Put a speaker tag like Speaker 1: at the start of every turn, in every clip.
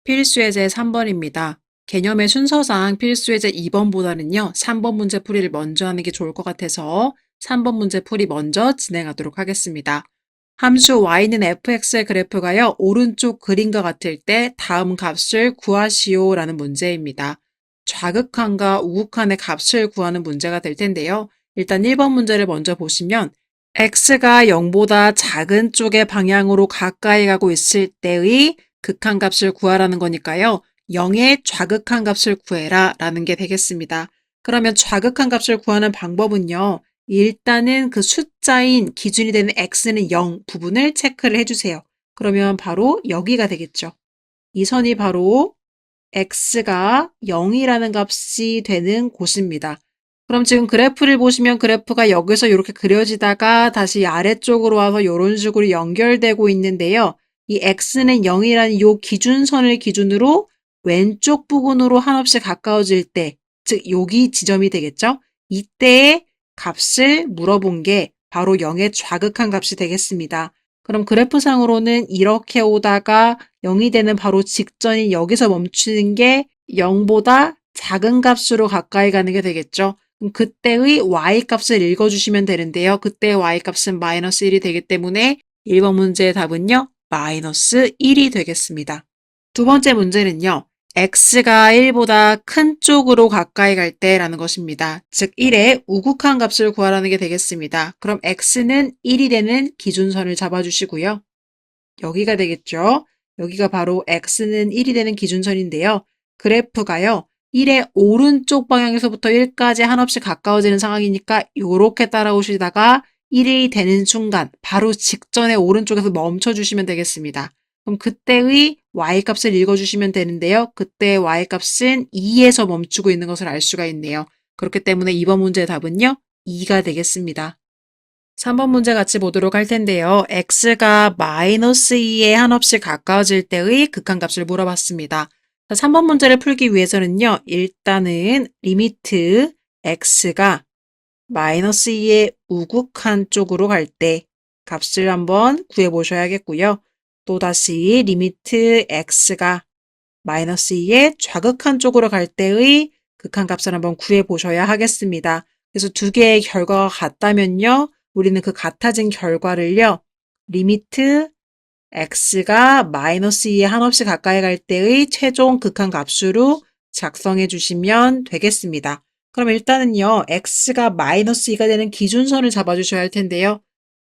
Speaker 1: 필수예제 3번입니다. 개념의 순서상 필수예제 2번보다는요, 3번 문제 풀이를 먼저 하는 게 좋을 것 같아서 3번 문제 풀이 먼저 진행하도록 하겠습니다. 함수 y는 fx의 그래프가요, 오른쪽 그림과 같을 때 다음 값을 구하시오 라는 문제입니다. 좌극한과 우극한의 값을 구하는 문제가 될 텐데요. 일단 1번 문제를 먼저 보시면 x가 0보다 작은 쪽의 방향으로 가까이 가고 있을 때의 극한값을 구하라는 거니까요. 0의 좌극한값을 구해라 라는 게 되겠습니다. 그러면 좌극한값을 구하는 방법은요. 일단은 그 숫자인 기준이 되는 x는 0 부분을 체크를 해주세요. 그러면 바로 여기가 되겠죠. 이 선이 바로 x가 0이라는 값이 되는 곳입니다. 그럼 지금 그래프를 보시면 그래프가 여기서 이렇게 그려지다가 다시 아래쪽으로 와서 이런 식으로 연결되고 있는데요. 이 x는 0이라는 이 기준선을 기준으로 왼쪽 부분으로 한없이 가까워질 때, 즉 여기 지점이 되겠죠? 이때의 값을 물어본 게 바로 0의 좌극한 값이 되겠습니다. 그럼 그래프상으로는 이렇게 오다가 0이 되는 바로 직전인 여기서 멈추는 게 0보다 작은 값으로 가까이 가는 게 되겠죠. 그럼 그때의 y값을 읽어주시면 되는데요. 그때의 y값은 마이너스 1이 되기 때문에 1번 문제의 답은요. 마이너스 1이 되겠습니다. 두 번째 문제는요. x가 1보다 큰 쪽으로 가까이 갈 때라는 것입니다. 즉 1의 우극한 값을 구하라는 게 되겠습니다. 그럼 x는 1이 되는 기준선을 잡아주시고요. 여기가 되겠죠. 여기가 바로 x는 1이 되는 기준선인데요. 그래프가요. 1의 오른쪽 방향에서부터 1까지 한없이 가까워지는 상황이니까 이렇게 따라오시다가 1이 되는 순간 바로 직전에 오른쪽에서 멈춰주시면 되겠습니다. 그럼 그때의 y값을 읽어주시면 되는데요. 그때의 y값은 2에서 멈추고 있는 것을 알 수가 있네요. 그렇기 때문에 이번 문제의 답은요. 2가 되겠습니다. 3번 문제 같이 보도록 할 텐데요. x가 마이너스 2에 한없이 가까워질 때의 극한값을 물어봤습니다. 3번 문제를 풀기 위해서는요. 일단은 리미트 x가 마이너스 2의 우극한 쪽으로 갈 때 값을 한번 구해보셔야겠고요. 또다시 리미트 x가 마이너스 2의 좌극한 쪽으로 갈 때의 극한값을 한번 구해보셔야 하겠습니다. 그래서 두 개의 결과가 같다면요. 우리는 그 같아진 결과를요. 리미트 x가 마이너스 2에 한없이 가까이 갈 때의 최종 극한값으로 작성해 주시면 되겠습니다. 그럼 일단은요. x가 마이너스 2가 되는 기준선을 잡아주셔야 할 텐데요.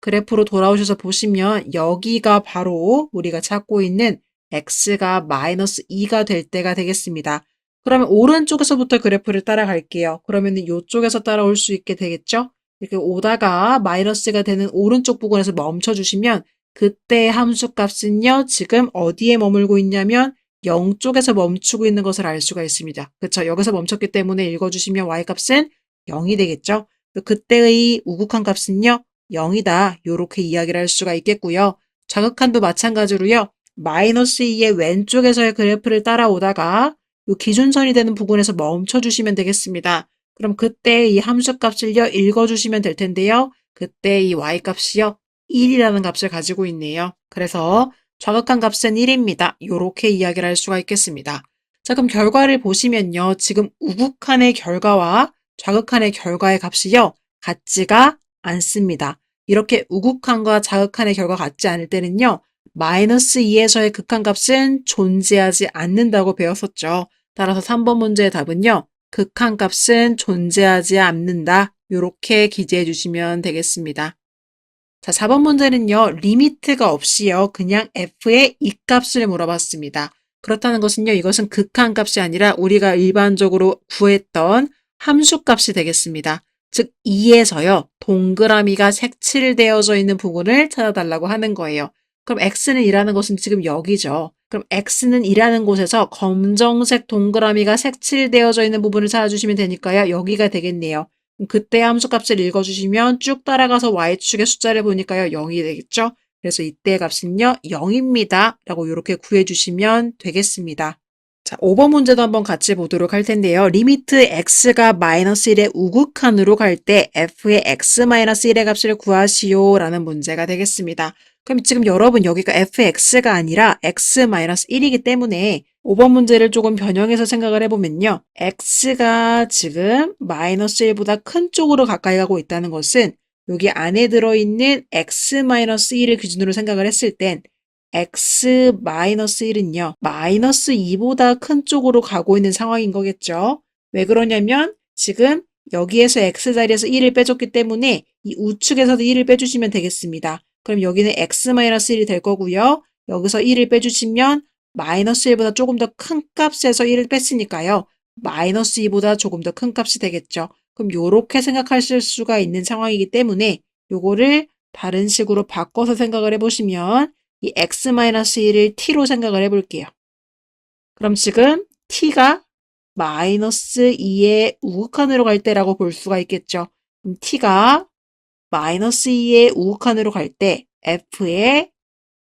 Speaker 1: 그래프로 돌아오셔서 보시면 여기가 바로 우리가 찾고 있는 x가 마이너스 2가 될 때가 되겠습니다. 그러면 오른쪽에서부터 그래프를 따라갈게요. 그러면 이쪽에서 따라올 수 있게 되겠죠? 이렇게 오다가 마이너스가 되는 오른쪽 부분에서 멈춰주시면 그때 함수 값은요, 지금 어디에 머물고 있냐면 0 쪽에서 멈추고 있는 것을 알 수가 있습니다. 그렇죠? 여기서 멈췄기 때문에 읽어주시면 y값은 0이 되겠죠? 그때의 우극한 값은요, 0이다. 이렇게 이야기를 할 수가 있겠고요. 좌극한도 마찬가지로요. 마이너스 2의 왼쪽에서의 그래프를 따라오다가 이 기준선이 되는 부분에서 멈춰주시면 되겠습니다. 그럼 그때 이 함수 값을요, 읽어주시면 될 텐데요. 그때 이 y값이요, 1이라는 값을 가지고 있네요. 그래서 좌극한 값은 1입니다. 이렇게 이야기를 할 수가 있겠습니다. 자, 그럼 결과를 보시면요. 지금 우극한의 결과와 좌극한의 결과의 값이요, 같지가 않습니다. 이렇게 우극한과 좌극한의 결과가 같지 않을 때는요. 마이너스 2에서의 극한값은 존재하지 않는다고 배웠었죠. 따라서 3번 문제의 답은요. 극한값은 존재하지 않는다. 이렇게 기재해 주시면 되겠습니다. 자, 4번 문제는요. 리미트가 없이요. 그냥 f의 이 값을 물어봤습니다. 그렇다는 것은요. 이것은 극한값이 아니라 우리가 일반적으로 구했던 함수값이 되겠습니다. 즉 2에서요. 동그라미가 색칠되어져 있는 부분을 찾아달라고 하는 거예요. 그럼 x는 2라는 것은 지금 여기죠. 그럼 x는 2라는 곳에서 검정색 동그라미가 색칠되어져 있는 부분을 찾아주시면 되니까요. 여기가 되겠네요. 그때 함수값을 읽어주시면 쭉 따라가서 y축의 숫자를 보니까요. 0이 되겠죠? 그래서 이때의 값은요. 0입니다. 라고 이렇게 구해주시면 되겠습니다. 자, 5번 문제도 한번 같이 보도록 할 텐데요. 리미트 x가 마이너스 1의 우극한으로 갈 때 f의 x-1의 값을 구하시오 라는 문제가 되겠습니다. 그럼 지금 여러분 여기가 fx가 아니라 x-1이기 때문에 5번 문제를 조금 변형해서 생각을 해보면요. x가 지금 마이너스 1보다 큰 쪽으로 가까이 가고 있다는 것은 여기 안에 들어있는 x-1을 기준으로 생각을 했을 땐 x-1은요. 마이너스 2보다 큰 쪽으로 가고 있는 상황인 거겠죠. 왜 그러냐면 지금 여기에서 x자리에서 1을 빼줬기 때문에 이 우측에서도 1을 빼주시면 되겠습니다. 그럼 여기는 x-1이 될 거고요. 여기서 1을 빼주시면 마이너스 1보다 조금 더 큰 값에서 1을 뺐으니까요. 마이너스 2보다 조금 더 큰 값이 되겠죠. 그럼 요렇게 생각하실 수가 있는 상황이기 때문에 요거를 다른 식으로 바꿔서 생각을 해보시면 이 x-1을 t로 생각을 해볼게요. 그럼 지금 t가 마이너스 2의 우극한으로 갈 때라고 볼 수가 있겠죠. 그럼 t가 마이너스 2의 우극한으로 갈 때 f의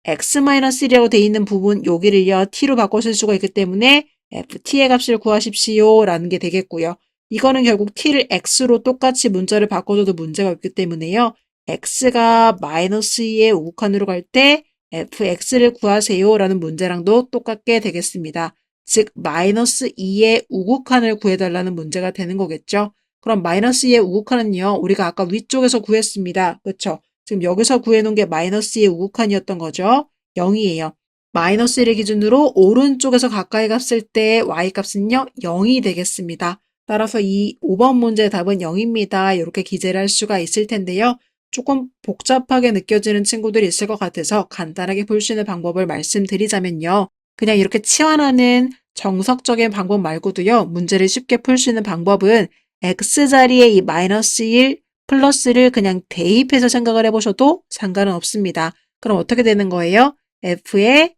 Speaker 1: x-1이라고 돼 있는 부분 여기를요 t로 바꿔 쓸 수가 있기 때문에 ft의 값을 구하십시오 라는 게 되겠고요. 이거는 결국 t를 x로 똑같이 문자를 바꿔줘도 문제가 없기 때문에요. x가 마이너스 2의 우극한으로 갈 때 fx를 구하세요 라는 문제랑도 똑같게 되겠습니다. 즉 마이너스 2의 우극한을 구해달라는 문제가 되는 거겠죠. 그럼 마이너스 2의 우극한은요 우리가 아까 위쪽에서 구했습니다. 그렇죠? 지금 여기서 구해놓은 게 마이너스 2의 우극한이었던 거죠. 0이에요. 마이너스 1을 기준으로 오른쪽에서 가까이 갔을 때 y값은요 0이 되겠습니다. 따라서 이 5번 문제의 답은 0입니다. 이렇게 기재를 할 수가 있을 텐데요. 조금 복잡하게 느껴지는 친구들이 있을 것 같아서 간단하게 볼 수 있는 방법을 말씀드리자면요. 그냥 이렇게 치환하는 정석적인 방법 말고도요. 문제를 쉽게 풀 수 있는 방법은 x자리에 이 마이너스 1 플러스를 그냥 대입해서 생각을 해보셔도 상관은 없습니다. 그럼 어떻게 되는 거예요? f의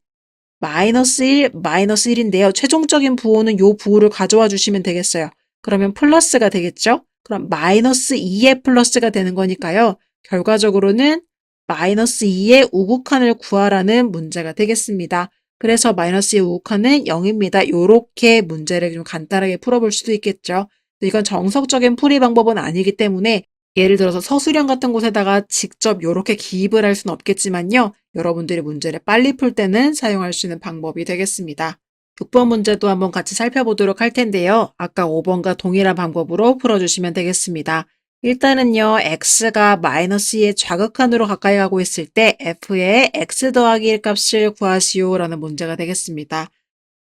Speaker 1: 마이너스 1, 마이너스 1인데요. 최종적인 부호는 요 부호를 가져와 주시면 되겠어요. 그러면 플러스가 되겠죠? 그럼 마이너스 2의 플러스가 되는 거니까요. 결과적으로는 마이너스 2의 우극한을 구하라는 문제가 되겠습니다. 그래서 마이너스 2의 우극한은 0입니다. 요렇게 문제를 좀 간단하게 풀어볼 수도 있겠죠. 이건 정석적인 풀이 방법은 아니기 때문에 예를 들어서 서술형 같은 곳에다가 직접 이렇게 기입을 할 수는 없겠지만요. 여러분들이 문제를 빨리 풀 때는 사용할 수 있는 방법이 되겠습니다. 6번 문제도 한번 같이 살펴보도록 할 텐데요. 아까 5번과 동일한 방법으로 풀어주시면 되겠습니다. 일단은요. x가 마이너스 2의 좌극한으로 가까이 가고 있을 때 f의 x 더하기 1 값을 구하시오 라는 문제가 되겠습니다.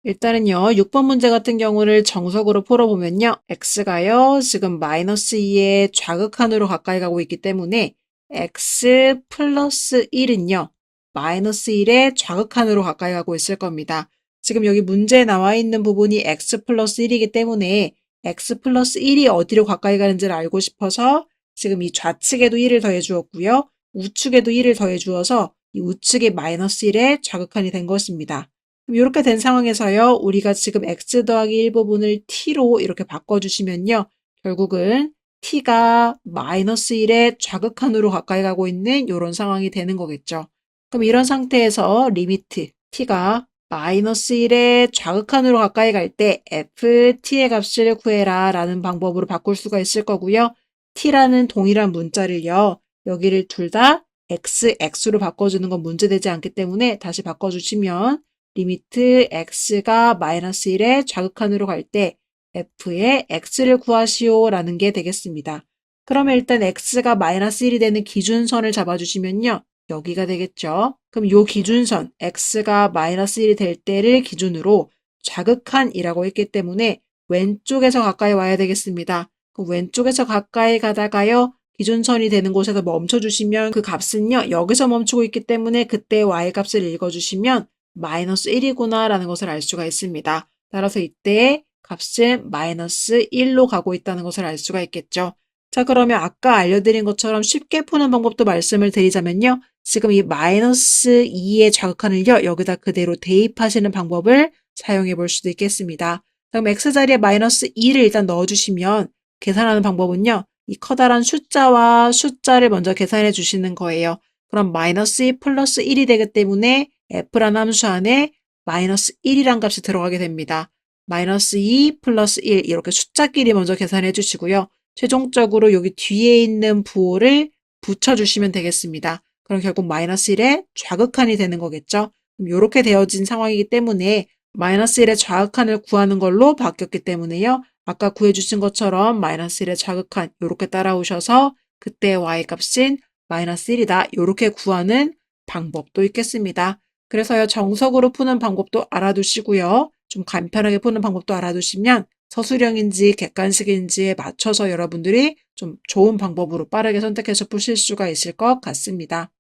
Speaker 1: 일단은요, 6번 문제 같은 경우를 정석으로 풀어보면요, x가요, 지금 마이너스 2의 좌극한으로 가까이 가고 있기 때문에 x 플러스 1은요, 마이너스 1의 좌극한으로 가까이 가고 있을 겁니다. 지금 여기 문제에 나와 있는 부분이 x 플러스 1이기 때문에 x 플러스 1이 어디로 가까이 가는지를 알고 싶어서 지금 이 좌측에도 1을 더해 주었고요, 우측에도 1을 더해 주어서 이 우측의 마이너스 1의 좌극한이 된 것입니다. 이렇게 된 상황에서요. 우리가 지금 x 더하기 1 부분을 t로 이렇게 바꿔주시면요. 결국은 t가 마이너스 1의 좌극한으로 가까이 가고 있는 이런 상황이 되는 거겠죠. 그럼 이런 상태에서 리미트 t가 마이너스 1의 좌극한으로 가까이 갈 때 ft의 값을 구해라 라는 방법으로 바꿀 수가 있을 거고요. t라는 동일한 문자를요. 여기를 둘 다 x로 바꿔주는 건 문제되지 않기 때문에 다시 바꿔주시면 리미트 x가 마이너스 1의 좌극한으로 갈 때 f의 x를 구하시오 라는 게 되겠습니다. 그러면 일단 x가 마이너스 1이 되는 기준선을 잡아주시면요. 여기가 되겠죠. 그럼 요 기준선 x가 마이너스 1이 될 때를 기준으로 좌극한이라고 했기 때문에 왼쪽에서 가까이 와야 되겠습니다. 그럼 왼쪽에서 가까이 가다가요. 기준선이 되는 곳에서 멈춰주시면 그 값은요. 여기서 멈추고 있기 때문에 그때 y값을 읽어주시면 마이너스 1이구나 라는 것을 알 수가 있습니다. 따라서 이때 값은 마이너스 1로 가고 있다는 것을 알 수가 있겠죠. 자, 그러면 아까 알려드린 것처럼 쉽게 푸는 방법도 말씀을 드리자면요. 지금 이 마이너스 2의 좌극한을요. 여기다 그대로 대입하시는 방법을 사용해 볼 수도 있겠습니다. 그럼 x자리에 마이너스 2를 일단 넣어주시면 계산하는 방법은요. 이 커다란 숫자와 숫자를 먼저 계산해 주시는 거예요. 그럼 마이너스 2 플러스 1이 되기 때문에 f라는 함수 안에 마이너스 1이란 값이 들어가게 됩니다. 마이너스 2 플러스 1 이렇게 숫자끼리 먼저 계산해 주시고요. 최종적으로 여기 뒤에 있는 부호를 붙여주시면 되겠습니다. 그럼 결국 마이너스 1의 좌극한이 되는 거겠죠. 그럼 이렇게 되어진 상황이기 때문에 마이너스 1의 좌극한을 구하는 걸로 바뀌었기 때문에요. 아까 구해주신 것처럼 마이너스 1의 좌극한 이렇게 따라오셔서 그때의 y값인 마이너스 1이다 이렇게 구하는 방법도 있겠습니다. 그래서요, 정석으로 푸는 방법도 알아두시고요. 좀 간편하게 푸는 방법도 알아두시면 서술형인지 객관식인지에 맞춰서 여러분들이 좀 좋은 방법으로 빠르게 선택해서 푸실 수가 있을 것 같습니다.